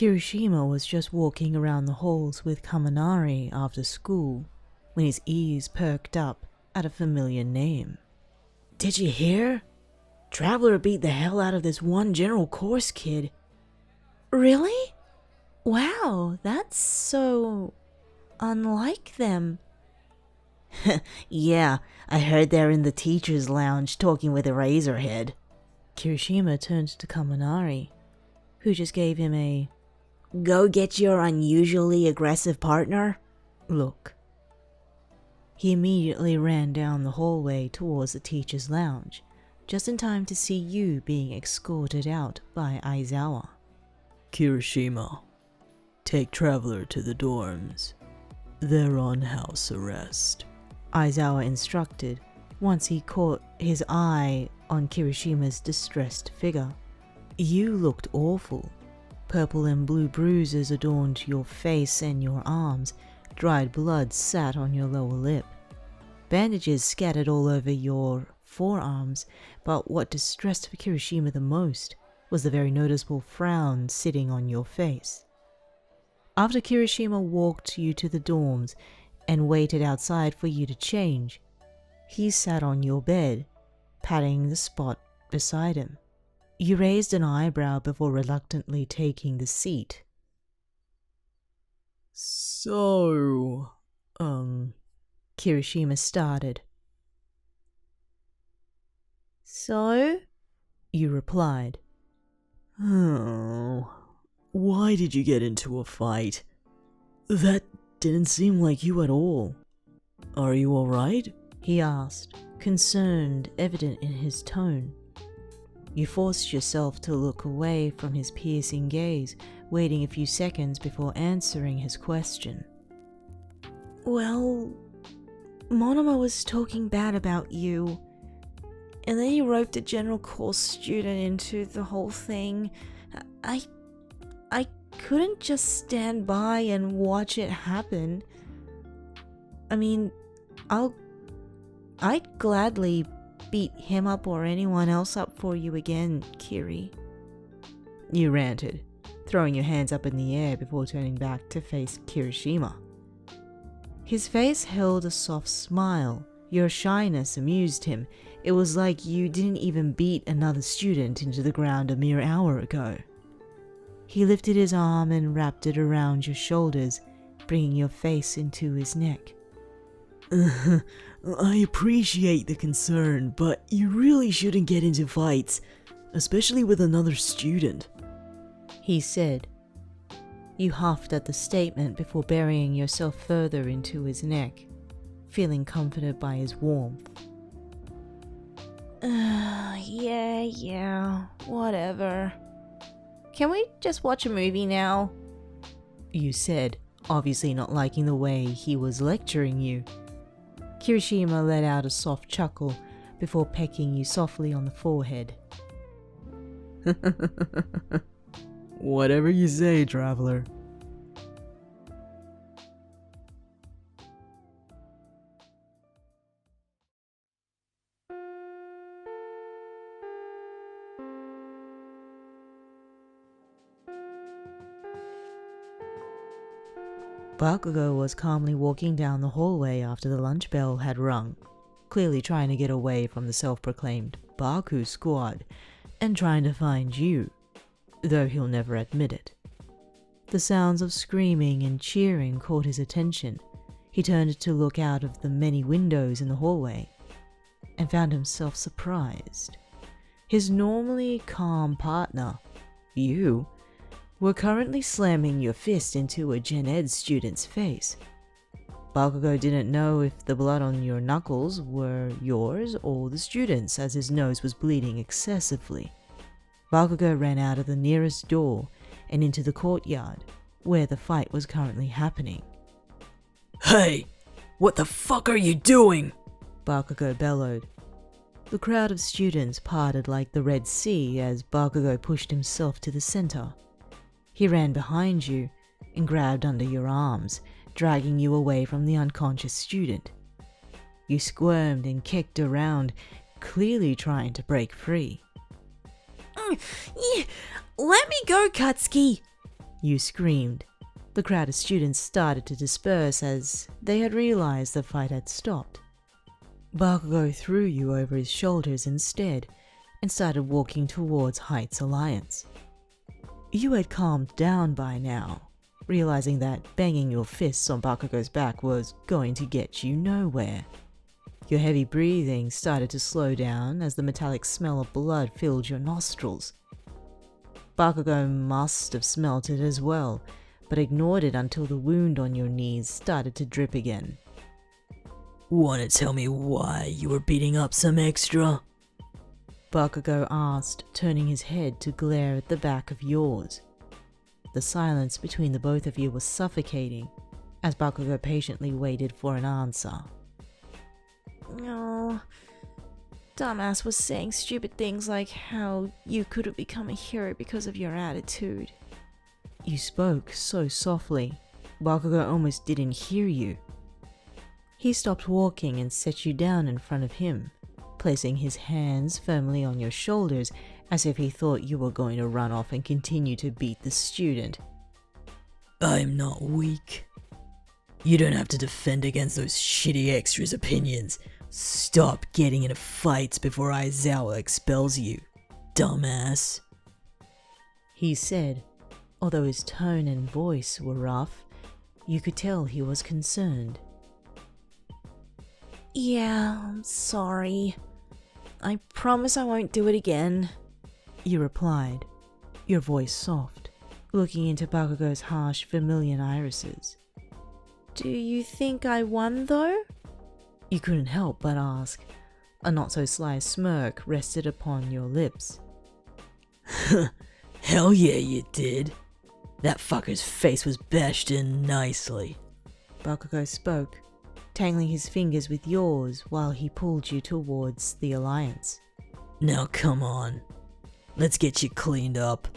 Kirishima was just walking around the halls with Kaminari after school when his ears perked up at a familiar name. Did you hear? Traveler beat the hell out of this one general course kid. Really? Wow, that's so unlike them. Yeah, I heard they're in the teacher's lounge talking with Eraserhead. Kirishima turned to Kaminari, who just gave him a "Go get your unusually aggressive partner" look. He immediately ran down the hallway towards the teacher's lounge, just in time to see you being escorted out by Aizawa. Kirishima, take Traveler to the dorms. They're on house arrest, Aizawa instructed once he caught his eye on Kirishima's distressed figure. You looked awful. Purple and blue bruises adorned your face and your arms. Dried blood sat on your lower lip. Bandages scattered all over your forearms, but what distressed Kirishima the most was the very noticeable frown sitting on your face. After Kirishima walked you to the dorms and waited outside for you to change, he sat on your bed, patting the spot beside him. You raised an eyebrow before reluctantly taking the seat. So, Kirishima started. So? You replied. Oh, why did you get into a fight? That didn't seem like you at all. Are you alright? He asked, concerned evident in his tone. You forced yourself to look away from his piercing gaze, waiting a few seconds before answering his question. Well, Monoma was talking bad about you, and then he roped a general course student into the whole thing. I couldn't just stand by and watch it happen. I mean, I'd gladly beat him up or anyone else up for you again, Kiri. You ranted, throwing your hands up in the air before turning back to face Kirishima. His face held a soft smile. Your shyness amused him. It was like you didn't even beat another student into the ground a mere hour ago. He lifted his arm and wrapped it around your shoulders, bringing your face into his neck. I appreciate the concern, but you really shouldn't get into fights, especially with another student, he said. You huffed at the statement before burying yourself further into his neck, feeling comforted by his warmth. Yeah, whatever. Can we just watch a movie now? You said, obviously not liking the way he was lecturing you. Kirishima let out a soft chuckle before pecking you softly on the forehead. Whatever you say, Traveler. Bakugou was calmly walking down the hallway after the lunch bell had rung, clearly trying to get away from the self-proclaimed Baku squad and trying to find you, though he'll never admit it. The sounds of screaming and cheering caught his attention. He turned to look out of the many windows in the hallway and found himself surprised. His normally calm partner, you, were currently slamming your fist into a Gen Ed student's face. Bakugou didn't know if the blood on your knuckles were yours or the student's, as his nose was bleeding excessively. Bakugou ran out of the nearest door and into the courtyard, where the fight was currently happening. Hey! What the fuck are you doing? Bakugou bellowed. The crowd of students parted like the Red Sea as Bakugou pushed himself to the center. He ran behind you and grabbed under your arms, dragging you away from the unconscious student. You squirmed and kicked around, clearly trying to break free. Let me go, Katsuki! You screamed. The crowd of students started to disperse as they had realized the fight had stopped. Bakugou threw you over his shoulders instead and started walking towards Heights Alliance. You had calmed down by now, realizing that banging your fists on Bakugou's back was going to get you nowhere. Your heavy breathing started to slow down as the metallic smell of blood filled your nostrils. Bakugou must have smelt it as well, but ignored it until the wound on your knees started to drip again. Wanna tell me why you were beating up some extra? Bakugou asked, turning his head to glare at the back of yours. The silence between the both of you was suffocating, as Bakugou patiently waited for an answer. No. Dumbass was saying stupid things like how you could have become a hero because of your attitude. You spoke so softly, Bakugou almost didn't hear you. He stopped walking and set you down in front of him, placing his hands firmly on your shoulders as if he thought you were going to run off and continue to beat the student. I'm not weak. You don't have to defend against those shitty extras' opinions. Stop getting into fights before Aizawa expels you, dumbass. He said, although his tone and voice were rough, you could tell he was concerned. Yeah, I'm sorry. I promise I won't do it again. You replied, your voice soft, looking into Bakugou's harsh vermilion irises. Do you think I won though? You couldn't help but ask. A not-so-sly smirk rested upon your lips. Hell yeah you did. That fucker's face was bashed in nicely. Bakugou spoke, tangling his fingers with yours while he pulled you towards the Alliance. Now come on. Let's get you cleaned up.